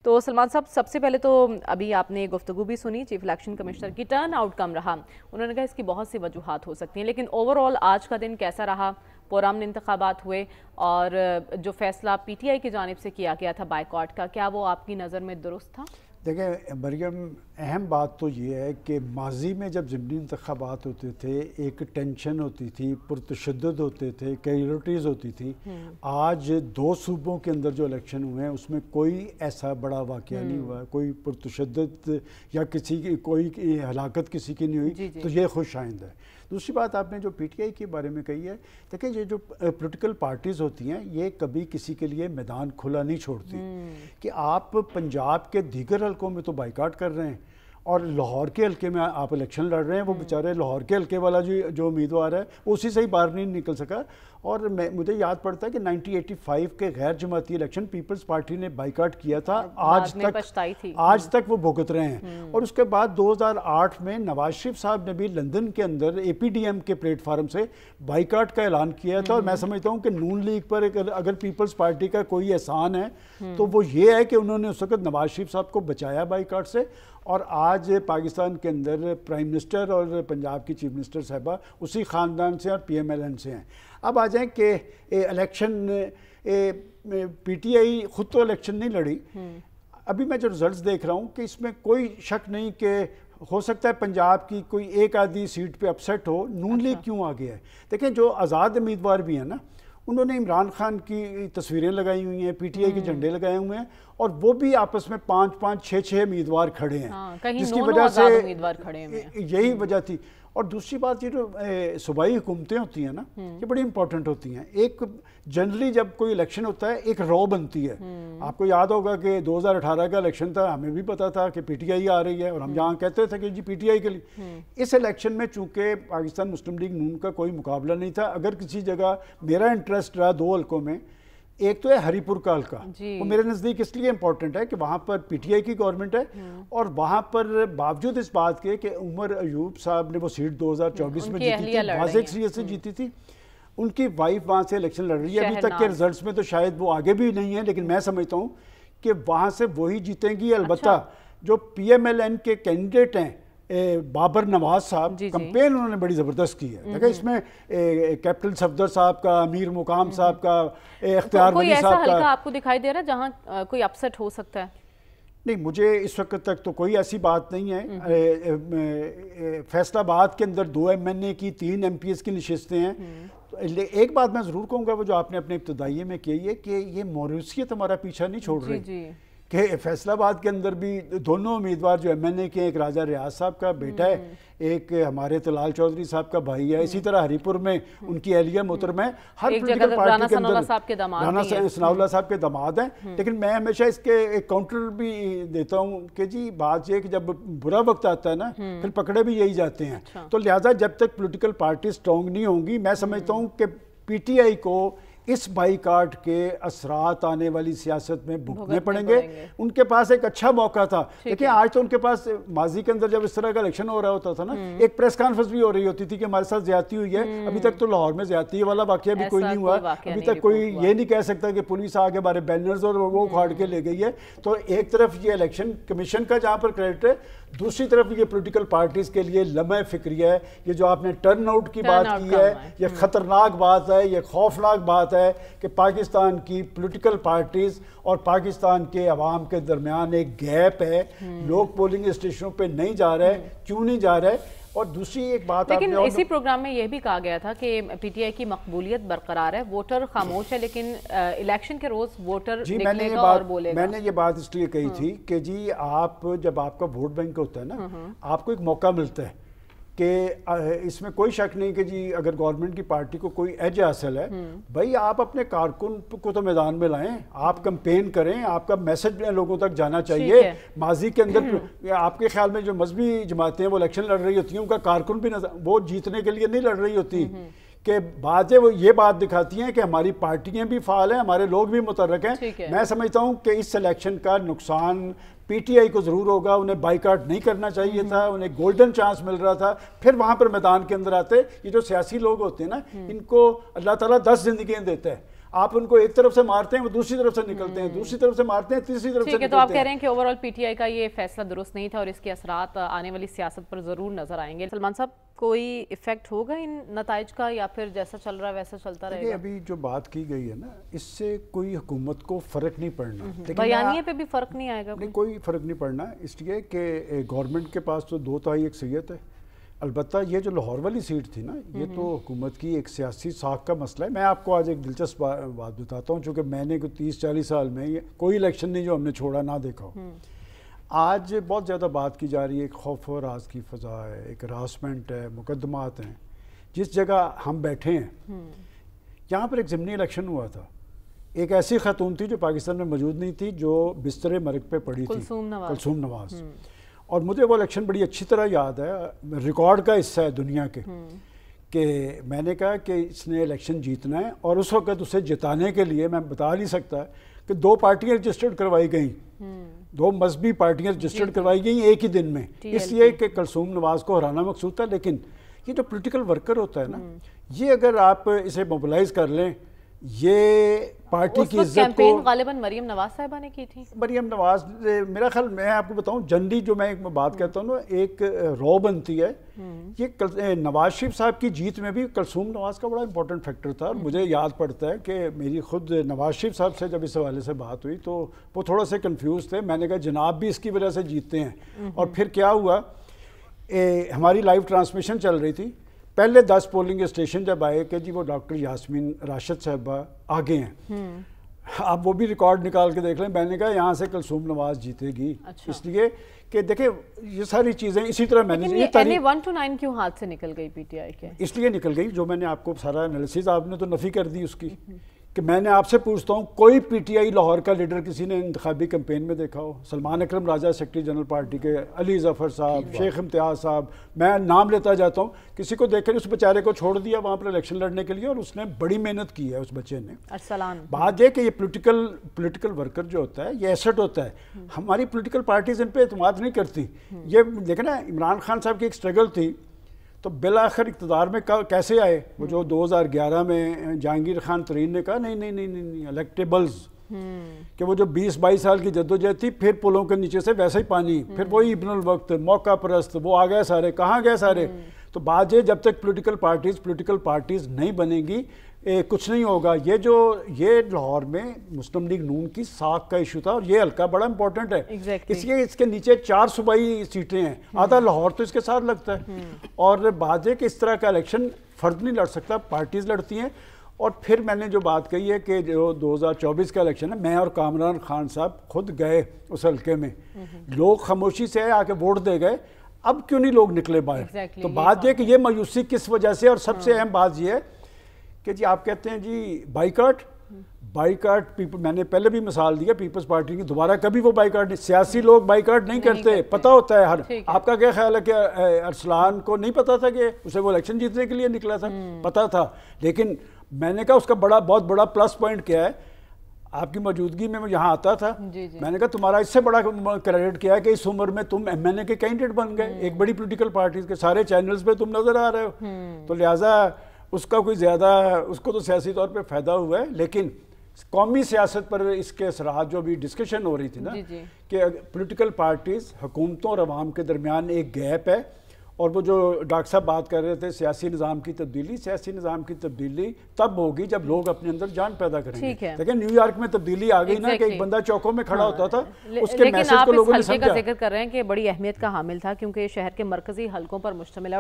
تو سلمان صاحب، سب سے پہلے تو ابھی آپ نے گفتگو بھی سنی چیف الیکشن کمشنر کی، ٹرن آؤٹ کم رہا. انہوں نے کہا اس کی بہت سی وجوہات ہو سکتی ہیں، لیکن اوور آل آج کا دن کیسا رہا؟ پرامن انتخابات ہوئے اور جو فیصلہ پی ٹی آئی کی جانب سے کیا گیا تھا بائیکاٹ کا، کیا وہ آپ کی نظر میں درست تھا؟ دیکھیں مریم، اہم بات تو یہ ہے کہ ماضی میں جب ضمنی انتخابات ہوتے تھے ایک ٹینشن ہوتی تھی، پرتشدد ہوتے تھے، کیجولیٹیز ہوتی تھی. آج 2 صوبوں کے اندر جو الیکشن ہوئے ہیں اس میں کوئی ایسا بڑا واقعہ نہیں ہوا، کوئی پرتشدد یا کسی کی کوئی ہلاکت کسی کی نہیں ہوئی. تو یہ خوش آئند ہے. دوسری بات آپ نے جو پی ٹی آئی کے بارے میں کہی ہے، دیکھیں یہ جو پولیٹیکل پارٹیز ہوتی ہیں یہ کبھی کسی کے لیے میدان کھلا نہیں چھوڑتی. کہ آپ پنجاب کے دیگر حلقوں میں تو بائیکاٹ کر رہے ہیں اور لاہور کے حلقے میں آپ الیکشن لڑ رہے ہیں. وہ بیچارے لاہور کے حلقے والا جو امیدوار ہے وہ اسی سے ہی باہر نہیں نکل سکا. اور مجھے یاد پڑتا ہے کہ 1985 کے غیر جماعتی الیکشن پیپلز پارٹی نے بائیکاٹ کیا تھا، آج تک وہ بھگت رہے ہیں. اور اس کے بعد 2008 میں نواز شریف صاحب نے بھی لندن کے اندر اے پی ڈی ایم کے پلیٹ فارم سے بائیکاٹ کا اعلان کیا تھا. اور میں سمجھتا ہوں کہ نون لیگ پر اگر پیپلز پارٹی کا کوئی احسان ہے تو وہ یہ ہے کہ انہوں نے اس وقت نواز شریف صاحب کو بچایا بائیکاٹ سے. اور آج پاکستان کے اندر پرائم منسٹر اور پنجاب کی چیف منسٹر صاحبہ اسی خاندان سے اور پی ایم ایل این سے ہیں. اب آ جائیں کہ الیکشن پی ٹی آئی خود تو الیکشن نہیں لڑی. ابھی میں جو رزلٹس دیکھ رہا ہوں کہ اس میں کوئی شک نہیں کہ ہو سکتا ہے پنجاب کی کوئی ایک آدھی سیٹ پہ اپسیٹ ہو. نون لیگ کیوں آ گیا ہے؟ دیکھیں جو آزاد امیدوار بھی ہیں نا، انہوں نے عمران خان کی تصویریں لگائی ہوئی ہیں، پی ٹی آئی کے جھنڈے لگائے ہوئے ہیں، اور وہ بھی آپس میں 5-5 6-6 امیدوار کھڑے ہیں، جس کی وجہ سے یہی وجہ تھی. اور دوسری بات یہ جو صوبائی حکومتیں ہوتی ہیں نا، یہ بڑی امپورٹنٹ ہوتی ہیں. ایک جنرلی جب کوئی الیکشن ہوتا ہے ایک رو بنتی ہے. آپ کو یاد ہوگا کہ 2018 کا الیکشن تھا، ہمیں بھی پتا تھا کہ پی ٹی آئی آ رہی ہے اور ہم جہاں کہتے تھے کہ جی پی ٹی آئی کے لیے. اس الیکشن میں چونکہ پاکستان مسلم لیگ نون کا کوئی مقابلہ نہیں تھا. اگر کسی جگہ میرا انٹرسٹ رہا 2 حلقوں میں، ایک تو ہے ہری پور کا حلقہ، وہ میرے نزدیک اس لیے امپورٹنٹ ہے کہ وہاں پر پی ٹی آئی کی گورنمنٹ ہے، اور وہاں پر باوجود اس بات کے کہ عمر ایوب صاحب نے وہ سیٹ 2024 میں جیتی تھی، واضح اکثریت سے جیتی تھی. ان کی وائف وہاں سے الیکشن لڑ رہی ہے. ابھی تک کے رزلٹس میں تو شاید وہ آگے بھی نہیں ہیں، لیکن میں سمجھتا ہوں کہ وہاں سے وہی جیتیں گی. البتہ جو پی ایم ایل این کے کینڈیڈیٹ ہیں بابر نواز صاحب، کمپین انہوں نے بڑی زبردست کی ہے. دیکھیں اس میں کیپٹن صفدر صاحب کا، امیر مقام صاحب کا، اختیار ولی صاحب کا. کوئی ایسا حلقہ آپ کو دکھائی دے رہا ہے جہاں کوئی اپسیٹ ہو سکتا ہے؟ نہیں، مجھے اس وقت تک تو کوئی ایسی بات نہیں ہے. فیصل آباد کے اندر 2 ایم این اے کی، 3 ایم پی ایس کی نشستیں ہیں. ایک بات میں ضرور کہوں گا، وہ جو آپ نے اپنے ابتدائیے میں کی ہے کہ یہ موروثیت ہمارا پیچھا نہیں چھوڑ رہی. کہ فیصل آباد کے اندر بھی دونوں امیدوار جو ایم این اے کے، ایک راجہ ریاض صاحب کا بیٹا ہے، ایک ہمارے طلال چودھری صاحب کا بھائی ہے. اسی طرح ہری پور میں ان کی اہلیہ محترمہ ہے. ہر پولیٹیکل پارٹی کے اندر رانا ثناء اللہ صاحب کے داماد ہیں. لیکن میں ہمیشہ اس کے ایک کاؤنٹر بھی دیتا ہوں کہ جی بات یہ کہ جب برا وقت آتا ہے نا پھر پکڑے بھی یہی جاتے ہیں. تو لہٰذا جب تک پولیٹیکل پارٹی سٹرونگ نہیں ہوں گی، میں سمجھتا ہوں کہ پی ٹی آئی کو اس بائیکاٹ کے اثرات آنے والی سیاست میں بھگتنے پڑیں گے. ان کے پاس ایک اچھا موقع تھا. دیکھیں آج تو ان کے پاس ماضی کے اندر جب اس طرح کا الیکشن ہو رہا ہوتا تھا نا، ایک پریس کانفرنس بھی ہو رہی ہوتی تھی کہ ہمارے ساتھ زیادتی ہوئی ہے. ابھی تک تو لاہور میں زیادتی والا واقعہ بھی کوئی نہیں ہوا. ابھی تک کوئی یہ نہیں کہہ سکتا کہ پولیس آگے ہمارے بینرز اور وہ اکھاڑ کے لے گئی ہے. تو ایک طرف یہ الیکشن کمیشن کا جہاں پر کریڈٹ ہے، دوسری طرف یہ پولیٹیکل پارٹیز کے لیے لمحہ فکریہ ہے. یہ جو آپ نے ٹرن آؤٹ کی بات کی ہے، یہ خطرناک بات ہے، یہ خوفناک بات ہے کہ پاکستان کی پولیٹیکل پارٹیز اور پاکستان کے عوام کے درمیان ایک گیپ ہے. لوگ پولنگ اسٹیشنوں پہ نہیں جا رہے. کیوں نہیں جا رہے؟ اور دوسری ایک بات، لیکن اسی پروگرام میں یہ بھی کہا گیا تھا کہ پی ٹی آئی کی مقبولیت برقرار ہے، ووٹر خاموش ہے، لیکن الیکشن کے روز ووٹر نکلے گا اور بولے گا. میں نے یہ بات اس لیے کہی تھی کہ جی آپ جب آپ کا ووٹ بینک ہوتا ہے نا، آپ کو ایک موقع ملتا ہے کہ اس میں کوئی شک نہیں کہ جی اگر گورنمنٹ کی پارٹی کو کوئی ایج حاصل ہے، بھائی آپ اپنے کارکن کو تو میدان میں لائیں، آپ کمپین کریں، آپ کا میسج لوگوں تک جانا چاہیے. ماضی کے اندر آپ کے خیال میں جو مذہبی جماعتیں وہ الیکشن لڑ رہی ہوتی ہیں، ان کا کارکن بھی وہ جیتنے کے لیے نہیں لڑ رہی ہوتی. کہ باتیں وہ یہ بات دکھاتی ہیں کہ ہماری پارٹیاں بھی فعال ہیں، ہمارے لوگ بھی متحرک ہیں. میں سمجھتا ہوں کہ اس الیکشن کا نقصان پی ٹی آئی کو ضرور ہوگا. انہیں بائیکاٹ نہیں کرنا چاہیے تھا، انہیں گولڈن چانس مل رہا تھا، پھر وہاں پر میدان کے اندر آتے. یہ جو سیاسی لوگ ہوتے ہیں نا، ان کو اللہ تعالیٰ 10 زندگیاں دیتا ہے. آپ ان کو ایک طرف سے مارتے ہیں وہ دوسری طرف سے نکلتے ہیں, دوسری طرف سے مارتے ہیں تیسری طرف سے نکلتے ہیں. تو آپ کہہ رہے ہیں کہ over all P T I کا یہ فیصلہ درست نہیں تھا اور اس کے اثرات آنے والی سیاست پر ضرور نظر آئیں گے. سلمان صاحب, کوئی ایفیکٹ ہوگا ان نتائج کا یا پھر جیسا چل رہا ہے ویسا چلتا رہے گا؟ ابھی جو بات کی گئی ہے نا, اس سے کوئی حکومت کو فرق نہیں پڑنا, بیانیے پہ بھی فرق نہیں آئے گا؟ نہیں, کوئی فرق نہیں پڑنا, اس لیے کہ گورنمنٹ کے پاس تو 2 تہائی اکثریت ہے. البتہ یہ جو لاہور والی سیٹ تھی نا, یہ تو حکومت کی ایک سیاسی ساکھ کا مسئلہ ہے. میں آپ کو آج ایک دلچسپ بات بتاتا ہوں, چونکہ میں نے 30-40 سال میں کوئی الیکشن نہیں جو ہم نے چھوڑا نہ دیکھا ہو. آج بہت زیادہ بات کی جا رہی ہے, ایک خوف و راز کی فضا ہے, ایک ہراسمنٹ ہے, مقدمات ہیں. جس جگہ ہم بیٹھے ہیں یہاں پر ایک ضمنی الیکشن ہوا تھا, ایک ایسی خاتون تھی جو پاکستان میں موجود نہیں تھی, جو بستر مرگ پہ پڑی تھی, کلثوم نواز. اور مجھے وہ الیکشن بڑی اچھی طرح یاد ہے, ریکارڈ کا حصہ ہے دنیا کے, کہ میں نے کہا کہ اس نے الیکشن جیتنا ہے. اور اس وقت اسے جتانے کے لیے میں بتا نہیں سکتا کہ 2 پارٹیاں رجسٹرڈ کروائی گئیں, 2 مذہبی پارٹیاں رجسٹرڈ کروائی گئیں ایک ہی دن میں, اس لیے کہ کلثوم نواز کو ہرانا مقصود تھا. لیکن یہ جو پولیٹیکل ورکر ہوتا ہے نا, یہ اگر آپ اسے موبلائز کر لیں, یہ پارٹی کی عزت کو. کیمپین غالباً مریم نواز صاحبہ نے کی تھی. مریم نواز, میرا خیال, میں آپ کو بتاؤں جنرلی جو میں ایک بات کہتا ہوں نا, ایک رو بنتی ہے. یہ نواز شریف صاحب کی جیت میں بھی کلثوم نواز کا بڑا امپورٹنٹ فیکٹر تھا. اور مجھے یاد پڑتا ہے کہ میری خود نواز شریف صاحب سے جب اس حوالے سے بات ہوئی تو وہ تھوڑا سے کنفیوز تھے. میں نے کہا جناب بھی اس کی وجہ سے جیتتے ہیں. اور پھر کیا ہوا, ہماری لائیو ٹرانسمیشن چل رہی تھی, پہلے 10 پولنگ اسٹیشن جب آئے کہ جی وہ ڈاکٹر یاسمین راشد صاحبہ آگے ہیں, آپ وہ بھی ریکارڈ نکال کے دیکھ لیں. میں نے کہا یہاں سے کلثوم نواز جیتے گی. اس لیے کہ دیکھیں یہ ساری چیزیں اسی طرح میں نے 1 to 9 کیوں ہاتھ سے نکل گئی پی ٹی آئی کے؟ اس لیے نکل گئی, جو میں نے آپ کو سارا انالیسز, آپ نے تو نفی کر دی اس کی, کہ میں نے آپ سے پوچھتا ہوں کوئی پی ٹی آئی لاہور کا لیڈر کسی نے انتخابی کیمپین میں دیکھا ہو؟ سلمان اکرم راجہ سیکرٹری جنرل پارٹی کے, علی ظفر صاحب, شیخ امتیاز صاحب, میں نام لیتا جاتا ہوں, کسی کو دیکھ کر اس بیچارے کو چھوڑ دیا وہاں پر الیکشن لڑنے کے لیے, اور اس نے بڑی محنت کی ہے اس بچے نے. بات یہ کہ یہ پولیٹیکل ورکر جو ہوتا ہے یہ ایسٹ ہوتا ہے. ہماری پولیٹیکل پارٹیز ان پہ اعتماد نہیں کرتی. یہ دیکھیں نا, عمران خان صاحب کی ایک سٹرگل تھی, تو بالآخر اقتدار میں کیسے آئے وہ, جو 2011 میں جہانگیر خان ترین نے کہا نہیں الیکٹیبلز, کہ وہ جو 20-22 سال کی جدوجہد تھی, پھر پلوں کے نیچے سے ویسے ہی پانی, پھر وہی ابن الوقت, موقع پرست, وہ آ گئے سارے, کہاں گئے سارے. تو بات یہ, جب تک پولیٹیکل پارٹیز نہیں بنے گی کچھ نہیں ہوگا. یہ لاہور میں مسلم لیگ نون کی ساکھ کا ایشو تھا, اور یہ حلقہ بڑا امپورٹنٹ ہے. اس لیے اس کے نیچے 4 صوبائی سیٹیں ہیں, آدھا لاہور تو اس کے ساتھ لگتا ہے. اور بات یہ کہ اس طرح کا الیکشن فرد نہیں لڑ سکتا, پارٹیز لڑتی ہیں. اور پھر میں نے جو بات کہی ہے کہ جو 2024 کا الیکشن ہے, میں اور کامران خان صاحب خود گئے اس حلقے میں, لوگ خاموشی سے آ کے ووٹ دے گئے, اب کیوں نہیں لوگ نکلے باہر؟ تو بات یہ کہ یہ مایوسی کس وجہ سے, اور سب سے اہم بات یہ ہے کہ جی آپ کہتے ہیں جی بائیکاٹ, میں نے پہلے بھی مثال دیا پیپلز پارٹی کی, دوبارہ کبھی وہ بائیکاٹ نہیں, سیاسی لوگ بائیکاٹ نہیں کرتے, پتہ ہوتا ہے. آپ کا کیا خیال ہے کہ ارسلان کو نہیں پتا تھا کہ اسے وہ الیکشن جیتنے کے لیے نکلا تھا؟ پتا تھا. لیکن میں نے کہا اس کا بہت بڑا پلس پوائنٹ کیا ہے, آپ کی موجودگی میں یہاں آتا تھا, میں نے کہا تمہارا اس سے بڑا کریڈٹ کیا ہے کہ اس عمر میں تم ایم این اے کے کینڈیڈیٹ بن گئے, ایک بڑی پولیٹیکل پارٹیز کے سارے چینلز پہ تم نظر آ رہے ہو. تو لہٰذا اس کا کوئی زیادہ, اس کو تو سیاسی طور پہ فائدہ ہوا ہے, لیکن قومی سیاست پر اس کے اثرات, جو بھی ڈسکشن ہو رہی تھی نا کہ پولیٹیکل پارٹیز, حکومتوں اور عوام کے درمیان ایک گیپ ہے. اور وہ جو ڈاکٹر صاحب بات کر رہے تھے سیاسی نظام کی تبدیلی تب ہوگی جب لوگ اپنے اندر جان پیدا کریں گے. لیکن نیو یارک میں تبدیلی آ گئی نا, کہ ایک بندہ چوکوں میں کھڑا ہوتا تھا, اس کے میسج کو لوگوں نے سمجھا. لیکن آپ اس حلقے کا ذکر کر رہے ہیں کہ بڑی اہمیت کا حامل تھا, کیونکہ یہ شہر کے مرکزی حلقوں پر مشتمل ہے.